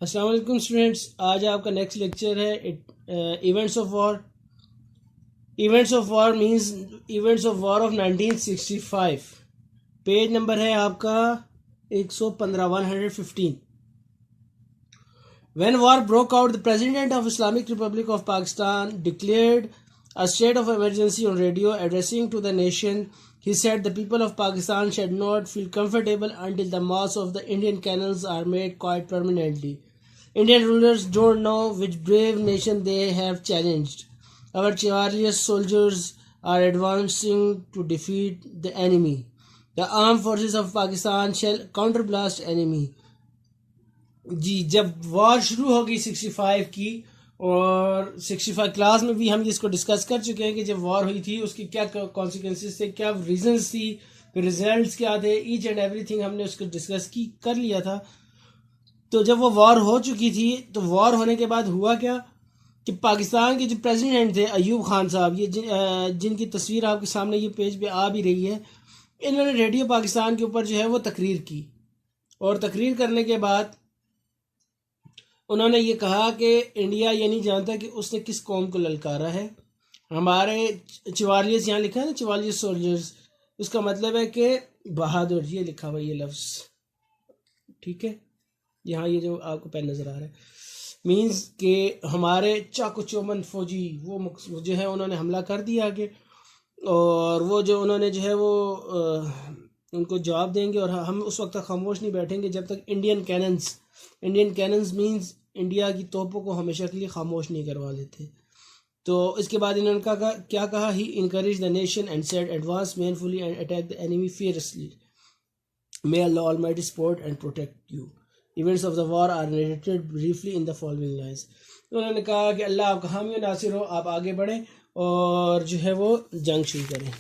अस्सलाम वालेकुम स्टूडेंट्स। आज आपका नेक्स्ट लेक्चर है events of war. Events of war means events of war of 1965। Page number है आपका 115 115। When war broke out, the President of Islamic Republic of Pakistan declared a state of emergency on radio. Addressing to the nation, he said the people of Pakistan should not feel comfortable until the mass of the Indian canals are made quiet permanently. Indian rulers don't know which brave nation they have challenged. Our chivalrous soldiers are advancing to defeat the enemy. The armed forces of Pakistan shall counterblast enemy. जी, जब war शुरू हो गई 65 की, और 65 class में भी हम इसको डिस्कस कर चुके हैं कि जब वॉर हुई थी उसकी क्या कॉन्सिक्वेंसेस थे, क्या रीजंस थी, रिजल्ट्स क्या थे, ईच एंड एवरीथिंग हमने उसको डिस्कस कर लिया था। तो जब वो वॉर हो चुकी थी तो वॉर होने के बाद हुआ क्या कि पाकिस्तान के जो प्रेसिडेंट थे अयूब खान साहब, ये जिनकी तस्वीर आपके सामने ये पेज पे आ भी रही है, इन्होंने रेडियो पाकिस्तान के ऊपर जो है वो तकरीर की। और तकरीर करने के बाद उन्होंने ये कहा कि इंडिया ये नहीं जानता कि उसने किस कौम को ललकारा है। हमारे चिवालियस, यहाँ लिखा है ना चिवालियस सोल्जर्स, उसका मतलब है कि बहादुर, ये लिखा हुआ ये लफ्ज़, ठीक है। यहाँ ये जो आपको पेन नज़र आ रहा है मीन्स कि हमारे चाको चौबंद फौजी वो जो है उन्होंने हमला कर दिया आगे, और वो जो उन्होंने जो है वो उनको जवाब देंगे, और हम उस वक्त तक खामोश नहीं बैठेंगे जब तक इंडियन कैनन्स मीन्स इंडिया की तोपों को हमेशा के लिए खामोश नहीं करवा देते। तो इसके बाद इन्होंने क्या कहा, he encourage the nation and said advance manfully and attack the enemy fiercely, may Allah almighty support and protect you. Events of the war are narrated briefly in the following lines. उन्होंने कहा कि अल्लाह आपका हामी नासिर हो, आप आगे बढ़ें और जो है वो जंग शुरू करें।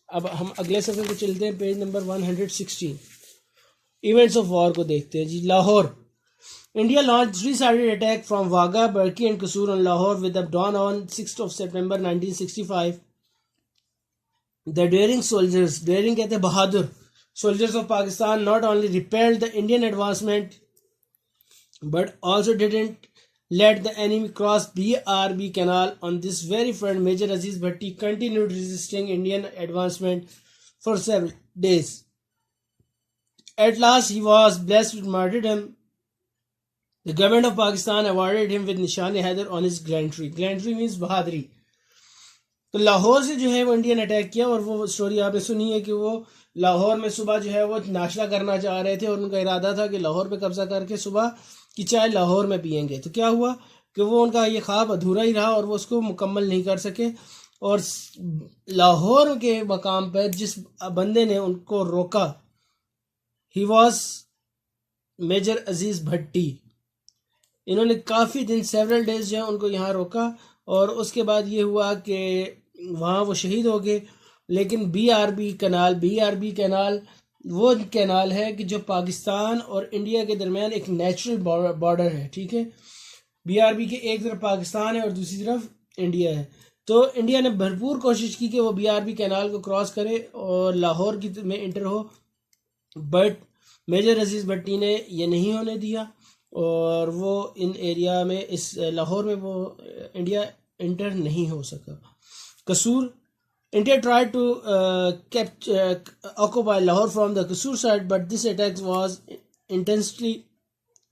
अब हम अगले सफ़े पे चलते हैं, page number 116। Events of war को देखते हैं जी। Lahore, India launched three-sided attack from Wagah, Barki and Kasur on Lahore with the dawn on 6th of September 1965. The daring soldiers, daring कहते हैं बहादुर, soldiers of Pakistan not only repelled the Indian advancement but also didn't let the enemy cross BRB Canal. On this very front, Major Aziz Bhatti continued resisting Indian advancement for several days. At last, he was blessed with martyrdom. The government of Pakistan awarded him with Nishan-e-Haider on his gallantry. Gallantry means बहादुरी। तो लाहौर से जो है वो Indian attack किया, और वो story आपने सुनी है कि वो लाहौर में सुबह जो है वो नाश्ता करना चाह रहे थे, और उनका इरादा था कि लाहौर पे कब्जा करके सुबह की चाय लाहौर में पियेंगे। तो क्या हुआ कि वो उनका ये ख्वाब अधूरा ही रहा और वो उसको मुकम्मल नहीं कर सके। और लाहौर के मकाम पर जिस बंदे ने उनको रोका, ही वॉज मेजर अजीज भट्टी। इन्होंने काफ़ी दिन, सेवरल डेज जो है उनको यहाँ रोका, और उसके बाद ये हुआ कि वहाँ वो शहीद हो गए। लेकिन बीआरबी कैनाल वो कैनाल है कि जो पाकिस्तान और इंडिया के दरमियान एक नेचुरल बॉर्डर है, ठीक है। बीआरबी के एक तरफ पाकिस्तान है और दूसरी तरफ इंडिया है। तो इंडिया ने भरपूर कोशिश की कि वो बीआरबी कैनाल को क्रॉस करे और लाहौर की में इंटर हो, बट मेजर अजीज़ भट्टी ने ये नहीं होने दिया, और वो इन एरिया में, इस लाहौर में वो इंडिया इंटर नहीं हो सका। Kasur, India tried to occupy Lahore from the Kasur side, but this attack was intensely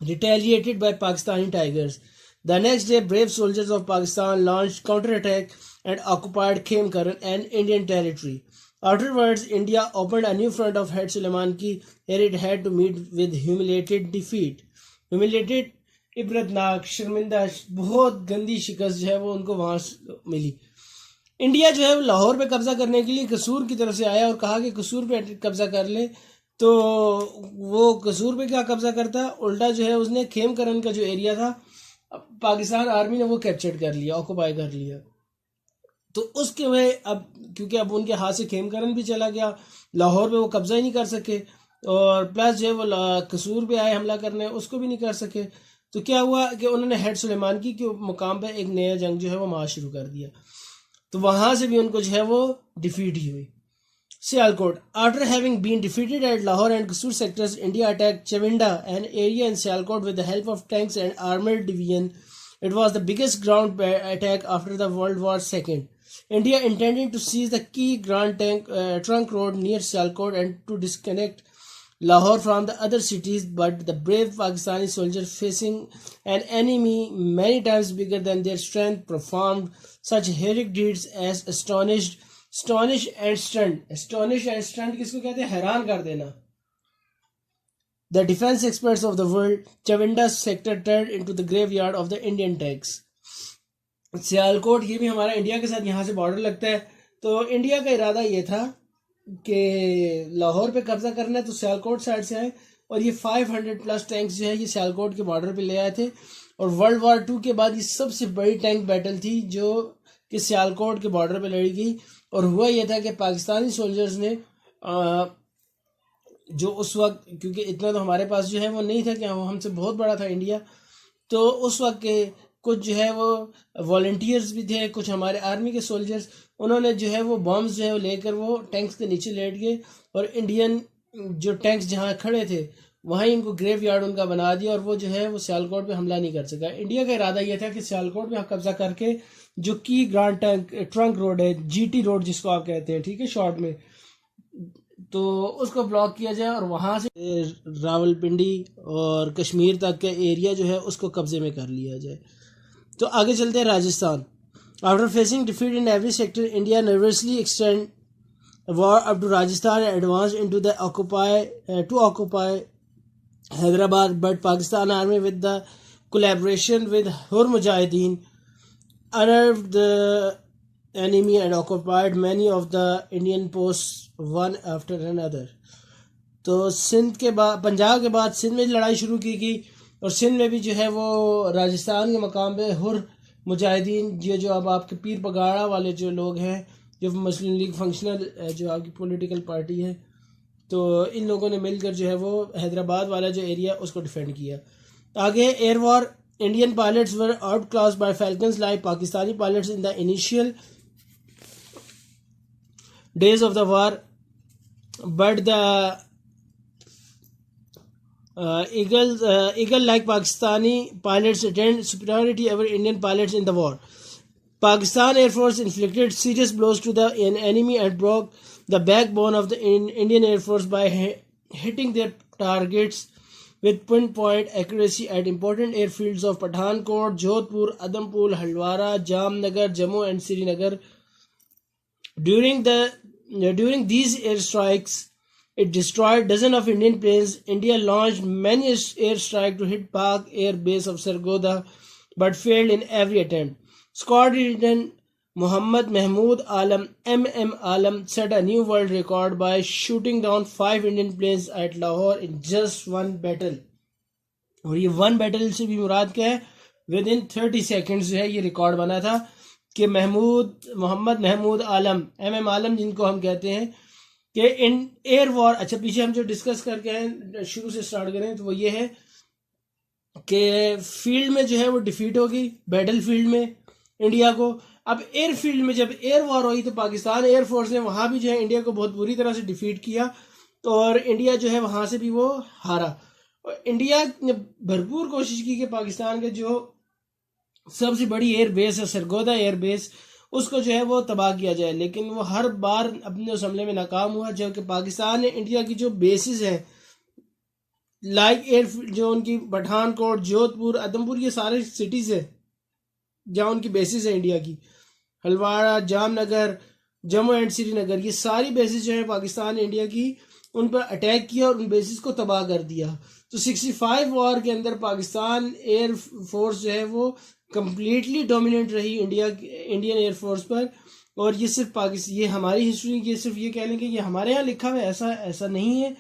retaliated by Pakistani tigers. The next day, brave soldiers of Pakistan launched counterattack and occupied Khemkaran and Indian territory. Afterwards, India opened a new front of Head Suleiman-ki, where it had to meet with humiliated defeat. Humiliated, इबरतनाक, शर्मिंदा, बहुत गंदी शिकस्त जो है वो उनको वहाँ मिली। India जो है लाहौर पे कब्जा करने के लिए कसूर की तरफ से आया और कहा कि कसूर पे कब्जा कर ले। तो वो कसूर पे क्या कब्जा करता, उल्टा जो है उसने खेमकरन का जो एरिया था पाकिस्तान आर्मी ने वो कैप्चर कर लिया, ऑक्युपाई कर लिया। तो उसके वजह अब क्योंकि अब उनके हाथ से खेमकरन भी चला गया, लाहौर पे वो कब्जा ही नहीं कर सके, और प्लस जो है वो कसूर पे आए हमला करने, उसको भी नहीं कर सके। तो क्या हुआ कि उन्होंने हेड सुलेमान की के मुकाम पर एक नया जंग जो है वो मार शुरू कर दिया। तो वहाँ से भी उनको जो है वो डिफीट ही हुई। Sialkot. After having been defeated at Lahore and Kasur sectors, India attacked Chavinda, an area in Sialkot, with the help of tanks and armored division. It was the biggest ground attack after the World War II. India intended to seize the key Grand Trunk Road near Sialkot and to disconnect Lahore from the other cities, but the brave Pakistani soldiers, facing an enemy many times bigger than their strength, performed such heroic deeds as astonish and stunned. Astonish and stunned किसको कहते हैं? हैरान कर देना. The defense experts of the world. Chavinda's sector turned into the graveyard of the Indian tanks. Sialkot ये भी हमारा India के साथ यहाँ से बॉर्डर लगता है, तो इंडिया का इरादा ये था कि लाहौर पे कब्जा करना है, तो सियालकोट साइड से आए और ये 500 प्लस टैंक्स जो है ये सियालकोट के बॉर्डर पे ले आए थे. और वर्ल्ड वॉर 2 के बाद ये सबसे बड़ी टैंक बैटल थी जो कि सियालकोट के बॉर्डर पे लड़ी गई. और हुआ यह था कि पाकिस्तानी सोल्जर्स ने जो उस वक्त, क्योंकि इतना तो हमारे पास जो है वो नहीं था कि हमसे बहुत बड़ा था इंडिया, तो उस वक्त के कुछ जो है वो वॉलंटियर्स भी थे, कुछ हमारे आर्मी के सोल्जर्स, उन्होंने जो है वो बॉम्ब्स जो है वो लेकर वो टैंक्स के नीचे लेट गए और इंडियन जो टैंक्स जहाँ खड़े थे वहीं इनको ग्रेव यार्ड उनका बना दिया और वो जो है वो सियालकोट पे हमला नहीं कर सका. इंडिया का इरादा यह था कि सियालकोट में कब्जा करके जो की ग्रांड ट्रंक रोड है, जीटी रोड जिसको आप कहते हैं, ठीक है शॉर्ट में, तो उसको ब्लॉक किया जाए और वहाँ से रावलपिंडी और कश्मीर तक का एरिया जो है उसको कब्जे में कर लिया जाए. तो आगे चलते हैं Rajasthan. After facing defeat in every sector, India nervously extend war up to Rajasthan and advanced into the occupy Hyderabad, but Pakistan army with the collaboration with Hur Mujahideen unnerved the enemy and occupied many of the Indian posts one after another. तो सिंध के बाद, पंजाब के बाद सिंध में लड़ाई शुरू की गई और सिंध में भी जो है वो राजस्थान के मकाम पे हुर मुजाहिदीन जो अब आपके पीर पगाड़ा वाले जो लोग हैं, जो मुस्लिम लीग फंक्शनल जो आपकी पॉलिटिकल पार्टी है, तो इन लोगों ने मिलकर जो है वो हैदराबाद वाला जो एरिया उसको डिफेंड किया. आगे air war. Indian pilots were outclass by falcons like Pakistani pilots in the initial days of the war, but the eagle like Pakistani pilots attained superiority over Indian pilots in the war. Pakistan Air Force inflicted serious blows to the enemy and broke the backbone of the Indian Air Force by hitting their targets with pinpoint accuracy at important airfields of Pathankot, Jodhpur, Adampur, Haldwara, Jamnagar, Jammu and Srinagar. During these airstrikes, it destroyed dozens of Indian planes. India launched many airstrikes to hit Pak Air Base of Sargodha, but failed in every attempt. Squadron Lieutenant Muhammad Mahmood Alam (MM Alam) set a new world record by shooting down 5 Indian planes at Lahore in just one battle. और ये one battle से भी मुराद क्या है? With in 30 seconds जो है ये record बना था कि मोहम्मद महमूद आलम MM आलम जिनको हम कहते हैं कि इन एयर वॉर. अच्छा, पीछे हम जो डिस्कस करके आए, शुरू से स्टार्ट करें तो वो ये है कि फील्ड में जो है वो डिफीट होगी, बैटल फील्ड में इंडिया को. अब एयर फील्ड में जब एयर वॉर हुई तो पाकिस्तान एयरफोर्स ने वहाँ भी जो है इंडिया को बहुत बुरी तरह से डिफीट किया और इंडिया जो है वहाँ से भी वो हारा. और इंडिया ने भरपूर कोशिश की कि पाकिस्तान के जो सबसे बड़ी एयर बेस है सरगोदा एयर बेस, उसको जो है वो तबाह किया जाए, लेकिन वो हर बार अपने उस हमले में नाकाम हुआ. जबकि पाकिस्तान ने इंडिया की जो बेसिस हैं लाइक एयर जो उनकी पठानकोट, जोधपुर, आदमपुर, ये सारे सिटीज़ है जहाँ उनकी बेसिस है इंडिया की, हल्द्वारा, जामनगर, जम्मू एंड श्रीनगर, ये सारी बेसिस जो है पाकिस्तान ने इंडिया की उन पर अटैक किया और उन बेसिस को तबाह कर दिया. तो 65 वॉर के अंदर पाकिस्तान एयर फोर्स जो है वो कंप्लीटली डोमिनेट रही इंडियन एयर फोर्स पर. और ये सिर्फ ये हमारी हिस्ट्री की सिर्फ ये कह लेंगे ये हमारे यहाँ लिखा हुआ है, ऐसा नहीं है,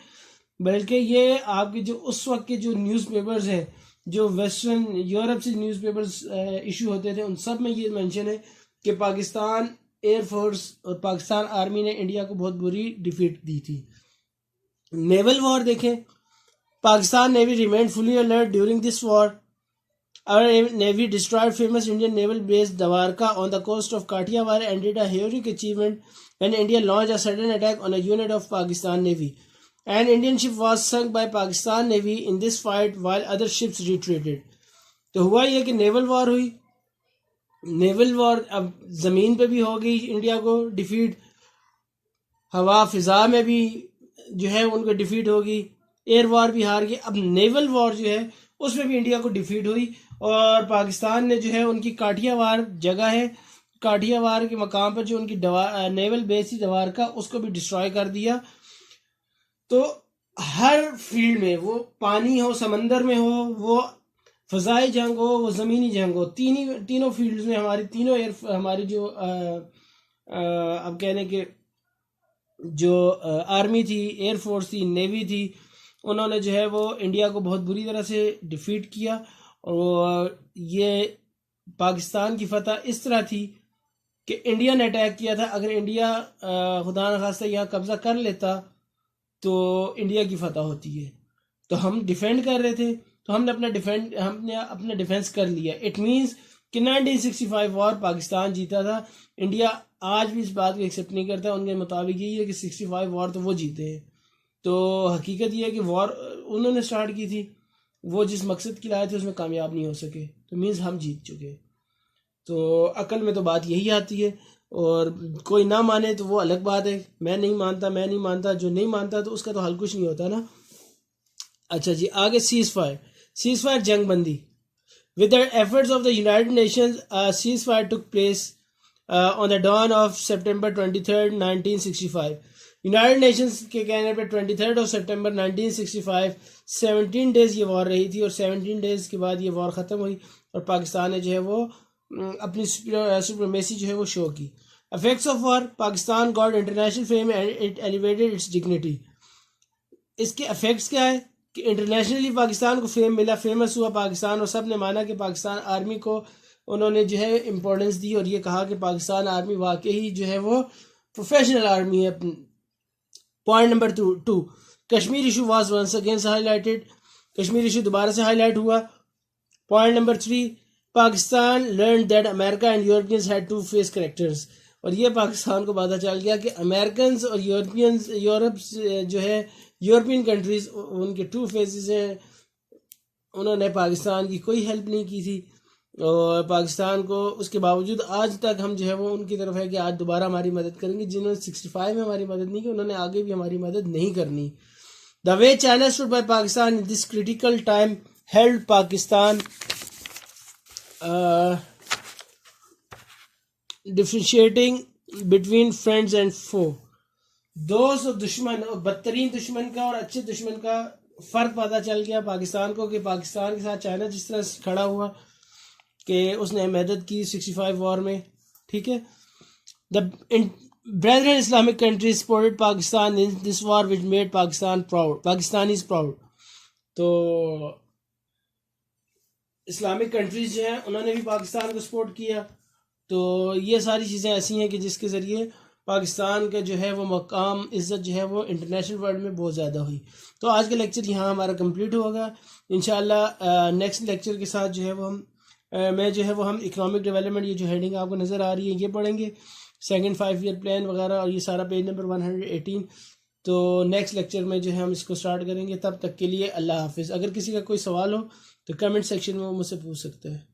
बल्कि ये आपके जो उस वक्त के जो न्यूज़पेपर्स हैं, जो वेस्टर्न यूरोप से न्यूज़पेपर्स इशू होते थे, उन सब में ये मेंशन है कि पाकिस्तान एयर फोर्स और पाकिस्तान आर्मी ने इंडिया को बहुत बुरी डिफीट दी थी. नेवल वॉर देखें. Pakistan navy remained fully alert during this war. Our navy destroyed famous Indian naval base Dawarka on the coast of Kathiawar and did a heroic achievement when India launched a sudden attack on a unit of Pakistan Navy. An Indian ship was sunk by Pakistan Navy in this fight while other ships retreated. तो हुआ ये कि naval war हुई. Naval war अब ज़मीन पे भी हो गई इंडिया को डिफीट, हवा फिज़ा में भी जो है उनको डिफीट होगी, एयर वॉर भी हार गई. अब नेवल वॉर जो है उसमें भी इंडिया को डिफीट हुई और पाकिस्तान ने जो है उनकी काठियावाड़ जगह है, काठियावाड़ के मकाम पर जो उनकी नेवल बेस थी द्वारका, उसको भी डिस्ट्रॉय कर दिया. तो हर फील्ड में, वो पानी हो, समंदर में हो, वो फ़ज़ाई जंग हो, वो ज़मीनी जंग हो, तीनों फील्ड्स में हमारी तीनों हमारी जो अब कहने के जो आर्मी थी, एयरफोर्स थी, नेवी थी, उन्होंने जो है वो इंडिया को बहुत बुरी तरह से डिफीट किया. और ये पाकिस्तान की फतह इस तरह थी कि इंडिया ने अटैक किया था. अगर इंडिया खुदा न खास्ता यहाँ कब्ज़ा कर लेता तो इंडिया की फतह होती है. तो हम डिफेंड कर रहे थे, तो हमने अपना डिफेंस कर लिया. इट मीन्स कि 1965 वॉर पाकिस्तान जीता था. इंडिया आज भी इस बात को एक्सेप्ट नहीं करता. उनके मुताबिक यही है कि 65 वॉर तो वो जीते हैं. तो हकीकत ये है कि वॉर उन्होंने स्टार्ट की थी, वो जिस मकसद की लाए थे उसमें कामयाब नहीं हो सके, तो मीन्स हम जीत चुके. तो अकल में तो बात यही आती है. और कोई ना माने तो वो अलग बात है. मैं नहीं मानता, जो नहीं मानता तो उसका तो हल कुछ नहीं होता ना. अच्छा जी, आगे सीज फायर जंग बंदी. With the efforts of the United Nations, a ceasefire took place on the dawn of September 23rd, 1965. United Nations के कहने पर 23 सितंबर 1965 17 डेज ये वॉर रही थी और 17 डेज के बाद ये वॉर ख़त्म हुई और पाकिस्तान ने जो है वो अपनी सुप्रीमेसी जो है वो शो की. Effects of war, Pakistan got international fame and it elevated it's dignity. इसके इफेक्ट्स क्या है कि इंटरनेशनली पाकिस्तान को फेम मिला, फेमस हुआ पाकिस्तान, और सब ने माना कि पाकिस्तान आर्मी को उन्होंने जो है इम्पोर्टेंस दी और ये कहा कि पाकिस्तान आर्मी वाकई जो है वो प्रोफेशनल आर्मी है. Point number 2, Kashmir issue was once again highlighted. Kashmir issue दोबारा से हाईलाइट हुआ. Point number 3, Pakistan learn that America and Europeans had to face characters. और ये पाकिस्तान को पता चल गया कि अमेरिकन और यूरोप जो है यूरोपियन कंट्रीज, उनके 2 फेसेस हैं. उन्होंने पाकिस्तान की कोई हेल्प नहीं की थी और पाकिस्तान को उसके बावजूद आज तक हम जो है वो उनकी तरफ है कि आज दोबारा हमारी मदद करेंगे. जिन्होंने 65 में हमारी मदद नहीं की, उन्होंने आगे भी हमारी मदद नहीं करनी. The way China stood by Pakistan in this critical time held Pakistan differentiating between friends and foe. दोस्त और दुश्मन, और बदतरीन दुश्मन का और अच्छे दुश्मन का फ़र्क पता चल गया पाकिस्तान को कि पाकिस्तान के साथ चाइना जिस तरह से खड़ा हुआ कि उसने मदद की 65 वॉर में. ठीक है. The brethren Islamic countries supported Pakistan in this war which made Pakistan is proud. तो इस्लामिक कंट्रीज जो हैं उन्होंने भी पाकिस्तान को सपोर्ट किया. तो ये सारी चीज़ें ऐसी हैं कि जिसके ज़रिए पाकिस्तान का जो है वो मकाम, इज़्ज़त जो है वो इंटरनेशनल वर्ल्ड में बहुत ज़्यादा हुई. तो आज का लेक्चर यहाँ हमारा कंप्लीट होगा. इंशाल्लाह नेक्स्ट लेक्चर के साथ जो है वो हम इकोनॉमिक डेवलपमेंट, ये जो हेडिंग आपको नज़र आ रही है ये पढ़ेंगे, सेकंड 5 ईयर प्लान वगैरह, और ये सारा पेज नंबर 118. तो नेक्स्ट लेक्चर में जो है हम इसको स्टार्ट करेंगे. तब तक के लिए अल्लाह हाफिज़. अगर किसी का कोई सवाल हो तो कमेंट सेक्शन में वो मुझसे पूछ सकते हैं.